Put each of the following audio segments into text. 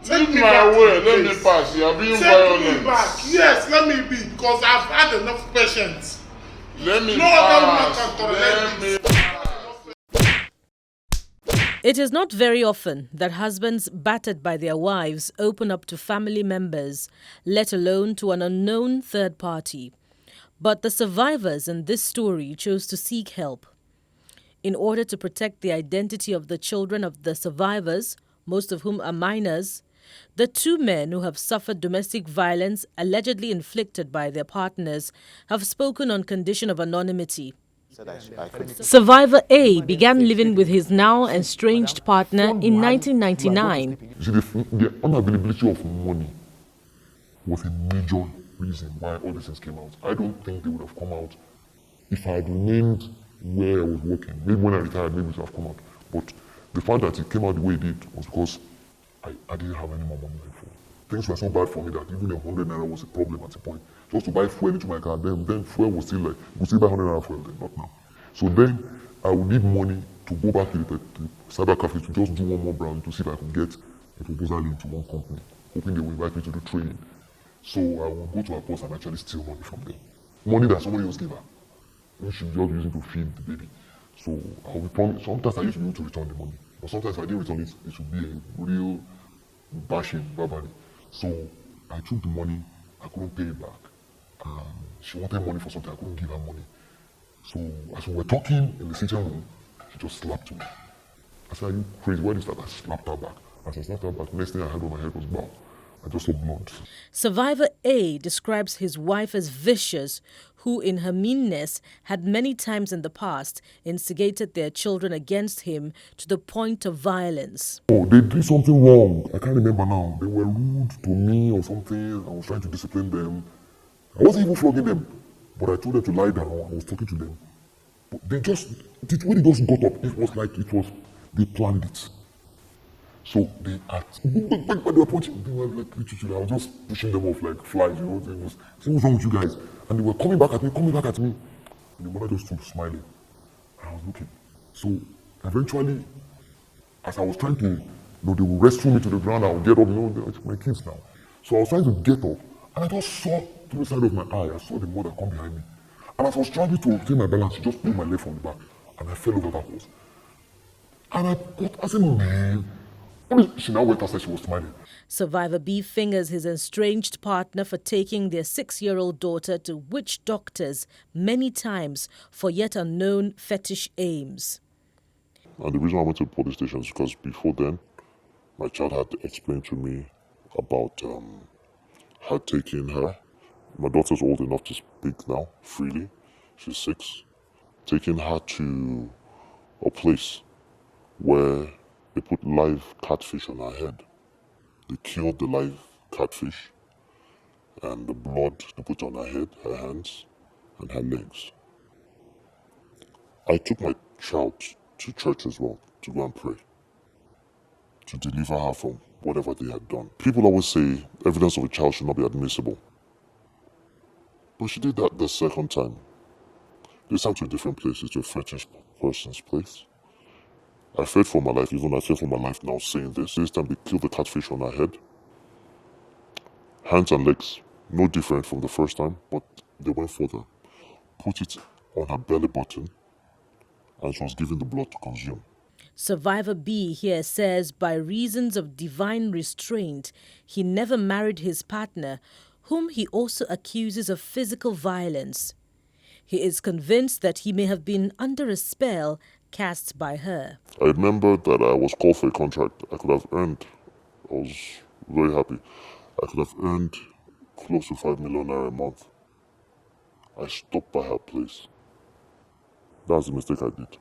Take me back. Let me pass. You are being violent. Take me back. Yes, let me be, because I've had enough patience. Let me No other woman pass. can tolerate this. It is not very often that husbands battered by their wives open up to family members, let alone to an unknown third party. But the survivors in this story chose to seek help. In order to protect the identity of the children of the survivors, most of whom are minors, the two men who have suffered domestic violence allegedly inflicted by their partners have spoken on condition of anonymity. Survivor A began living with his now estranged partner in 1999. You see, the unavailability of money was a major reason why all these things came out. I don't think they would have come out if I had remained where I was working. Maybe when I retired, maybe it would have come out. But the fact that it came out the way it did was because I didn't have any more money before. Things were so bad for me that even 100 naira was a problem at a point. Just to buy fuel into my car, then fuel was still like, you could still buy 100 naira fuel then, not now. So then I would need money to go back to the cyber cafe to just do one more brand to see if I could get a proposal into one company, hoping they would invite me to do training. So I would go to her boss and actually steal money from them. Money that somebody else gave her. Which she was just using to feed the baby. So I would promise, sometimes I used to be able to return the money. But sometimes if I didn't return it, it would be a real bashing verbally. So I took the money, I couldn't pay it back. She wanted money for something, I couldn't give her money. So as we were talking in the sitting room, she just slapped me. I said, "Are you crazy? Why did you start?" I slapped her back. As I slapped her back, next thing I had on my head was bow. I just saw blood. Survivor A describes his wife as vicious, who in her meanness had many times in the past instigated their children against him to the point of violence. Oh, they did something wrong. I can't remember now. They were rude to me or something. I was trying to discipline them. I wasn't even flogging them, but I told them to lie down. I was talking to them. But when they just got up, it was like they planned it. So they act. But they were punching. They were like, literally, I was just pushing them off like flies, you know. It was, what's wrong with you guys? And they were coming back at me. And the mother just stood smiling. And I was looking. So eventually, as I was trying to, they would rescue me to the ground. I would get up, it's my kids now. So I was trying to get up, and I just saw to the side of my eye, I saw the mother come behind me. And as I was trying to take my balance, she just pulled my leg from the back, and I fell over backwards. And I said, man. She now went outside, she was smiling. Survivor B fingers his estranged partner for taking their 6-year-old daughter to witch doctors many times for yet unknown fetish aims. And the reason I went to the police station is because before then, my child had explained to me about her taking her. My daughter's old enough to speak now, freely. She's 6. Taking her to a place where they put live catfish on her head. They killed the live catfish, and the blood they put on her head, her hands, and her legs. I took my child to church as well to go and pray, to deliver her from whatever they had done. People always say evidence of a child should not be admissible. But she did that the second time. This time to a different place, to a fetish person's place. I feared for my life, even I fear for my life now saying this. This time they killed the catfish on her head. Hands and legs, no different from the first time, but they went further. Put it on her belly button, and she was given the blood to consume. Survivor B here says by reasons of divine restraint, he never married his partner, whom he also accuses of physical violence. He is convinced that he may have been under a spell cast by her. I remember that I was called for a contract. I was very happy. I could have earned close to 5 million naira a month. I stopped by her place. That's the mistake I did.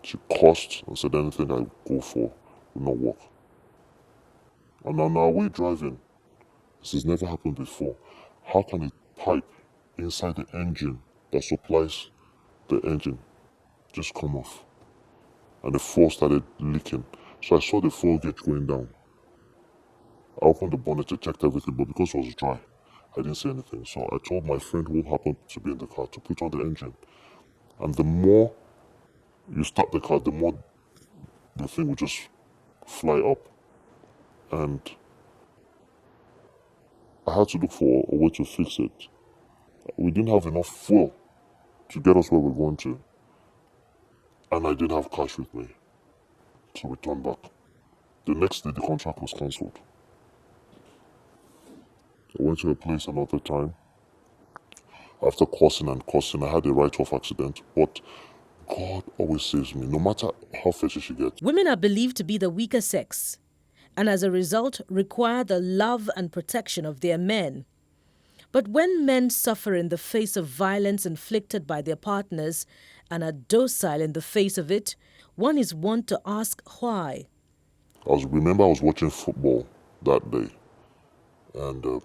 She cursed and said anything I go for will not work. And now we're driving. This has never happened before. How can a pipe inside the engine that supplies the engine just come off? And the fuel started leaking. So I saw the fuel gauge going down. I opened the bonnet to check everything, but because it was dry, I didn't see anything. So I told my friend who happened to be in the car to put on the engine. And the more you start the car, the more the thing will just fly up. and I had to look for a way to fix it. We didn't have enough fuel to get us where we're going to, and I didn't have cash with me to return back. The next day, the contract was cancelled. I went to a place another time. After cursing and cursing, I had a write-off accident, but God always saves me, no matter how fetchy she gets. Women are believed to be the weaker sex, and as a result require the love and protection of their men. But when men suffer in the face of violence inflicted by their partners and are docile in the face of it, one is wont to ask why. I was watching football that day, and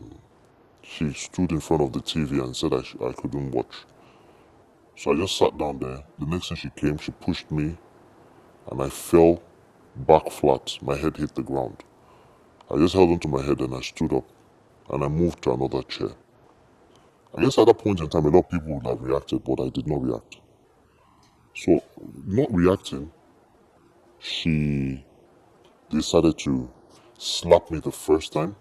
she stood in front of the TV and said I couldn't watch. So I just sat down there. The next thing she came, she pushed me, and I fell back flat. My head hit the ground. I just held onto my head and I stood up, and I moved to another chair. I guess at that point in time, a lot of people would have reacted, but I did not react. So, not reacting, she decided to slap me the first time,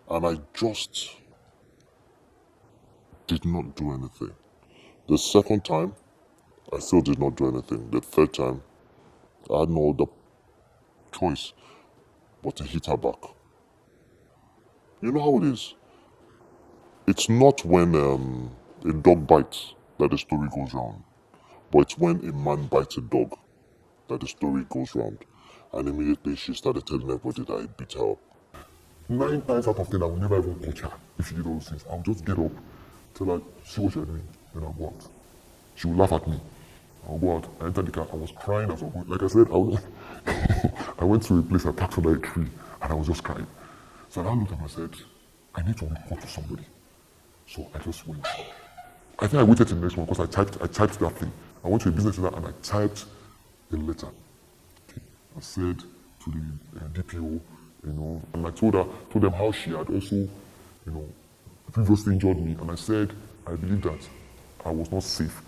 and I just did not do anything. The second time, I still did not do anything. The third time, I had no other choice but to hit her back. You know how it is? It's not when a dog bites that the story goes round, but it's when a man bites a dog that the story goes round. And immediately she started telling everybody that I beat her up. 9 times out of 10, I will never even touch her if she did all those things. I'll just get up, tell her, see what you're doing, then I'll go out. She will laugh at me. I'll go out. I entered the car. I was crying as well. Like I said, I went to a place I parked under a tree, and I was just crying. So I looked at her and said, I need to report to somebody. So I just went. I think I waited till the next one because I typed that thing. I went to a business center and I typed a letter. Okay. I said to the DPO, and I told them how she had also, previously injured me, and I said I believe that I was not safe.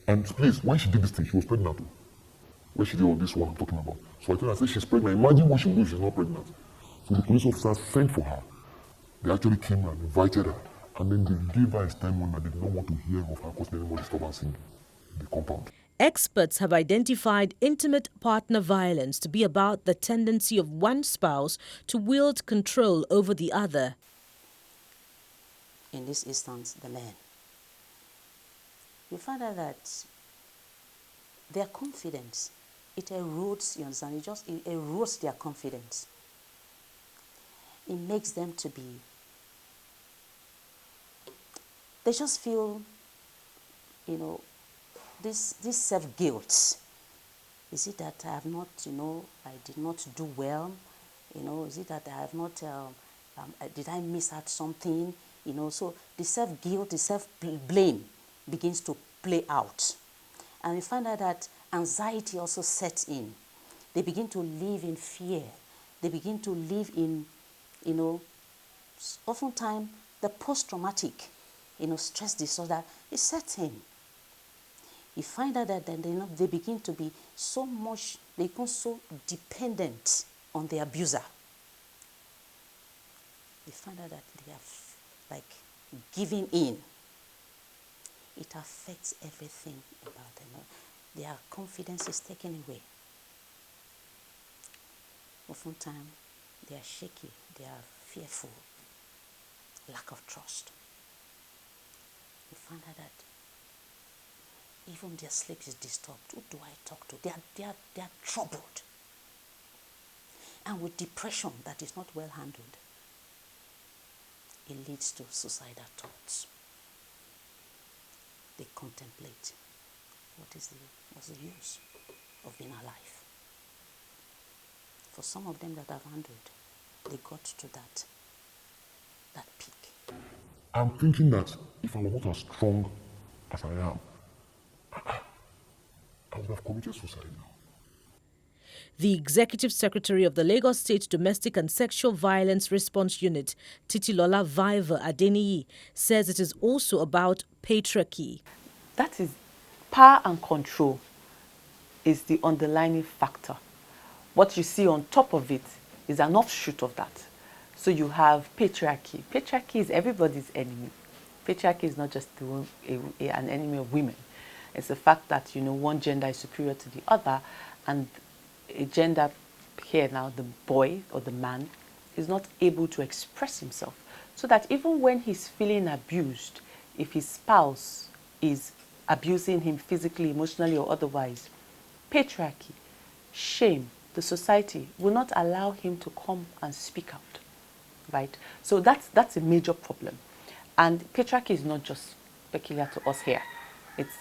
And please, when she did this thing, she was pregnant. When she did all this, what I'm talking about. So I told her, I said she's pregnant. Imagine what she will do if she's not pregnant. So the police officers sent for her. They actually came and invited her. And then they gave her a time when I did not want to hear of her causing any more disturbance in the compound. Experts have identified intimate partner violence to be about the tendency of one spouse to wield control over the other. In this instance, the man. You find out that their confidence, it erodes, you understand, it erodes their confidence. It makes them to be, they just feel, this self-guilt. Is it that I have not, I did not do well? Is it that I have not, did I miss out something? So the self-guilt, the self-blame begins to play out. And we find out that anxiety also sets in. They begin to live in fear. They begin to live in, oftentimes the post-traumatic, stress disorder is set in. You find out that then they begin to be they become so dependent on the abuser. They find out that they are giving in. It affects everything about them. Their confidence is taken away. Oftentimes, they are shaky, they are fearful, lack of trust. You find out that even their sleep is disturbed. Who do I talk to? They are troubled. And with depression that is not well handled, it leads to suicidal thoughts. They contemplate what's the use of being alive. For some of them that have handled, they got to that peak. I'm thinking that if I was not as strong as I am, I would have committed suicide now. The Executive Secretary of the Lagos State Domestic and Sexual Violence Response Unit, Titilola Viva Adeniyi, says it is also about patriarchy. That is, power and control is the underlying factor. What you see on top of it is an offshoot of that. So you have patriarchy. Patriarchy is everybody's enemy. Patriarchy is not just an enemy of women. It's the fact that, one gender is superior to the other, and a gender here now, the boy or the man, is not able to express himself. So that even when he's feeling abused, if his spouse is abusing him physically, emotionally, or otherwise, patriarchy, shame, the society will not allow him to come and speak out, right? So that's a major problem. And patriarchy is not just peculiar to us here.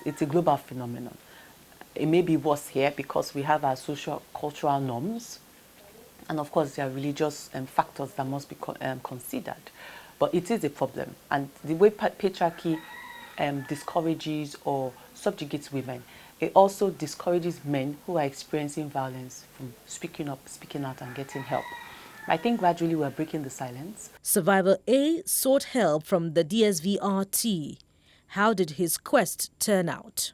It's a global phenomenon. It may be worse here because we have our social cultural norms, and of course there are religious factors that must be considered. But it is a problem, and the way patriarchy discourages or subjugates women, it also discourages men who are experiencing violence from speaking up, speaking out, and getting help. I think gradually we're breaking the silence. Survivor A sought help from the DSVRT. How did his quest turn out?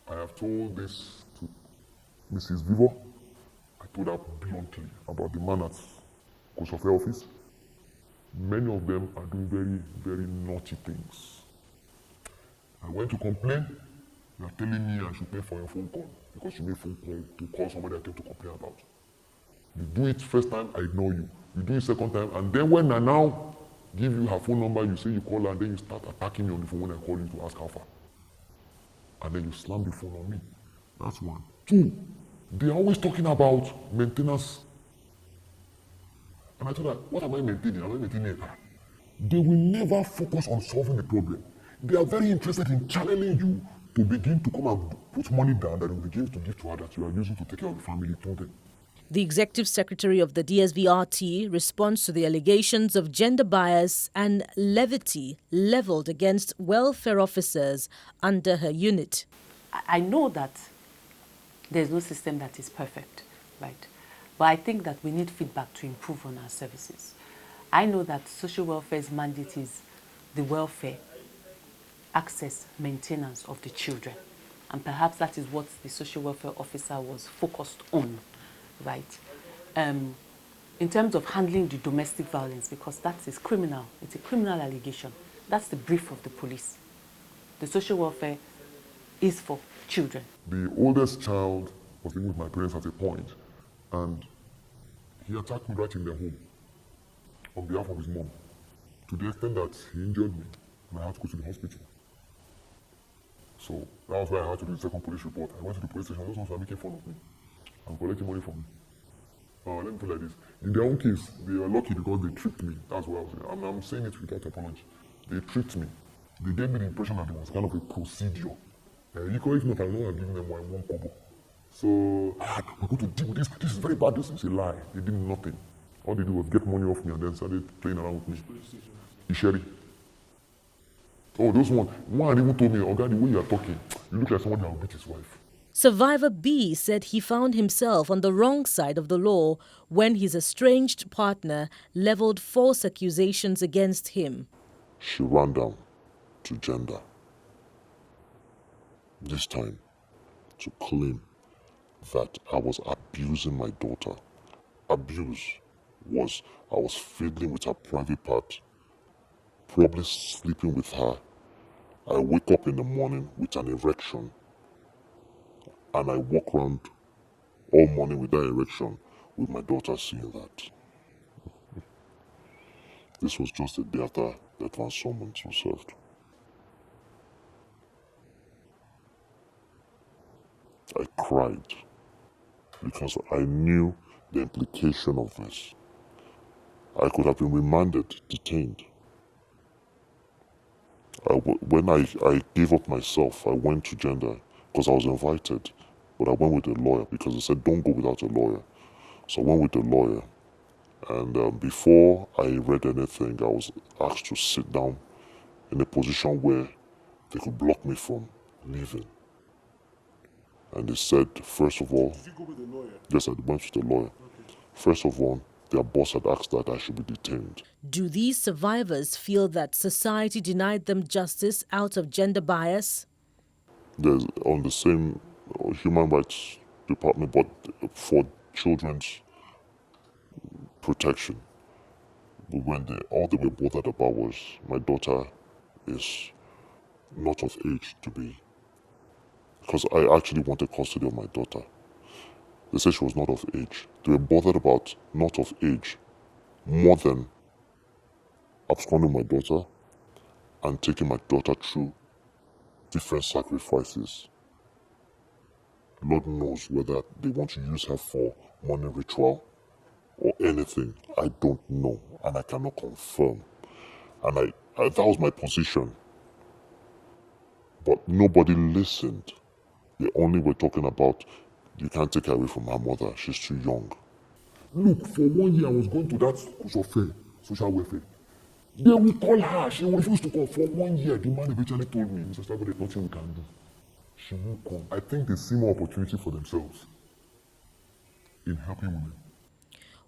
I have told this to Mrs. Vivo. I told her bluntly about the man at Kosofia office. Many of them are doing very, very naughty things. I went to complain. They are telling me I should pay for your phone call because you made phone call to call somebody I came to complain about. You do it first time, I ignore you. You do it second time, and then when I now give you her phone number, you say you call her, and then you start attacking me on the phone when I call you to ask how far. And then you slam the phone on me. That's one. Two, they are always talking about maintenance. And I told her, what am I maintaining? Am I maintaining a car? They will never focus on solving the problem. They are very interested in channeling you to begin to come and put money down that you begin to give to others you are using to take care of the family. Told them. The executive secretary of the DSVRT responds to the allegations of gender bias and levity leveled against welfare officers under her unit. I know that there's no system that is perfect, right? But I think that we need feedback to improve on our services. I know that social welfare's mandate is the welfare, access, maintenance of the children. And perhaps that is what the social welfare officer was focused on, right? In terms of handling the domestic violence, because that is criminal, it's a criminal allegation. That's the brief of the police. The social welfare is for children. The oldest child was living with my parents at a point, and he attacked me right in their home on behalf of his mom, to the extent that he injured me, and I had to go to the hospital. So that was why I had to do the second police report. I went to the police station, those ones were making fun of me and collecting money from me. Let me put it like this. In their own case, they are lucky because they tricked me. That's what I was saying. I'm saying it without apology. They tricked me. They gave me the impression that it was kind of a procedure. If not, I know I'm giving them one kobo. So, we're going to deal with this. This is very bad. This is a lie. They did nothing. All they did was get money off me and then started playing around with me. Isheri. Oh, those one even told me, oh God, the way you are talking, you look like somebody that will beat his wife. Survivor B said he found himself on the wrong side of the law when his estranged partner leveled false accusations against him. She ran down to gender. This time, to claim that I was abusing my daughter. Abuse was I was fiddling with her private part, probably sleeping with her. I wake up in the morning with an erection, and I walk around all morning with that erection, with my daughter seeing that. This was just a day after the advance summons was served. I cried because I knew the implication of this. I could have been remanded, detained. When I gave up myself, I went to gender because I was invited, but I went with a lawyer because they said don't go without a lawyer. So I went with a lawyer, and before I read anything, I was asked to sit down in a position where they could block me from leaving. And they said, first of all, Did you go with the lawyer? yes, I went with the lawyer. Okay. First of all, their boss had asked that I should be detained. Do these survivors feel that society denied them justice out of gender bias? There's on the same human rights department, but for children's protection. But when all they were bothered about was my daughter is not of age to be, because I actually wanted custody of my daughter. They said she was not of age. They were bothered about not of age more than absconding my daughter and taking my daughter through different sacrifices. Lord knows whether they want to use her for money ritual or anything. I don't know, and I cannot confirm. And that was my position. But nobody listened. They only were talking about, you can't take her away from her mother, she's too young. Look, for 1 year I was going to that social welfare. They will call her, she will refuse to come. For 1 year, the man eventually told me, Mr. Stavo, there's nothing we can do. She won't come. I think they see more opportunity for themselves in helping women.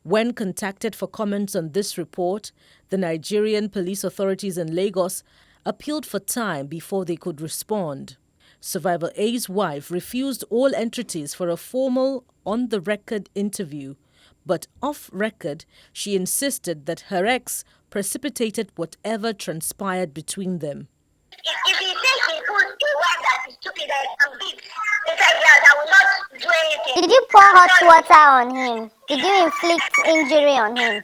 When contacted for comments on this report, the Nigerian police authorities in Lagos appealed for time before they could respond. Survivor A's wife refused all entreaties for a formal, on-the-record interview, but off-record, she insisted that her ex precipitated whatever transpired between them. If he thinks he put a wife that is stupid and big, he said, yes, I will not do anything. Did you pour hot water on him? Did you inflict injury on him?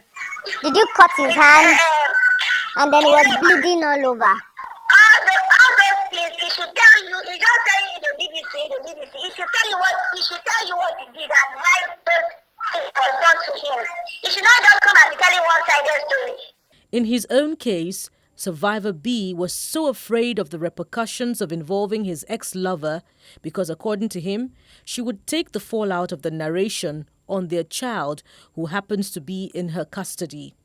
Did you cut his hand and then he was bleeding all over? All those things, he should tell you, he just telling you the BBC. He should tell you what he did and why those things was done to him. He should not just come and be telling one-sided story. In his own case, Survivor B was so afraid of the repercussions of involving his ex-lover because, according to him, she would take the fallout of the narration on their child who happens to be in her custody.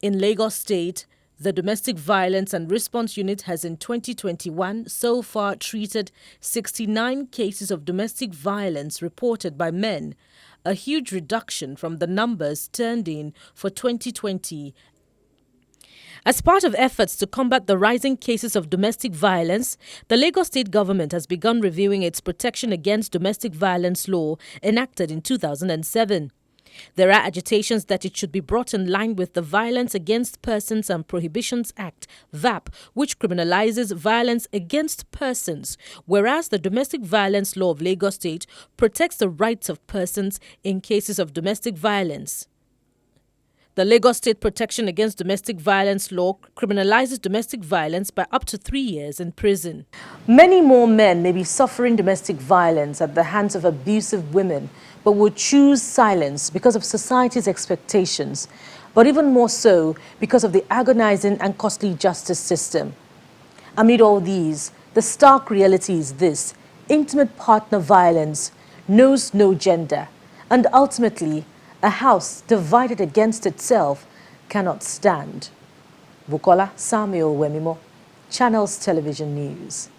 In Lagos State, the Domestic Violence and Response Unit has in 2021 so far treated 69 cases of domestic violence reported by men, a huge reduction from the numbers turned in for 2020. As part of efforts to combat the rising cases of domestic violence, the Lagos State government has begun reviewing its Protection Against Domestic Violence law enacted in 2007. There are agitations that it should be brought in line with the Violence Against Persons and Prohibitions Act, VAP, which criminalizes violence against persons, whereas the Domestic Violence Law of Lagos State protects the rights of persons in cases of domestic violence. The Lagos State Protection Against Domestic Violence law criminalizes domestic violence by up to 3 years in prison. Many more men may be suffering domestic violence at the hands of abusive women, but would choose silence because of society's expectations, but even more so because of the agonizing and costly justice system. Amid all these, the stark reality is this: intimate partner violence knows no gender, and ultimately, a house divided against itself cannot stand. Bukola Samuel-Wemimo, Channels Television News.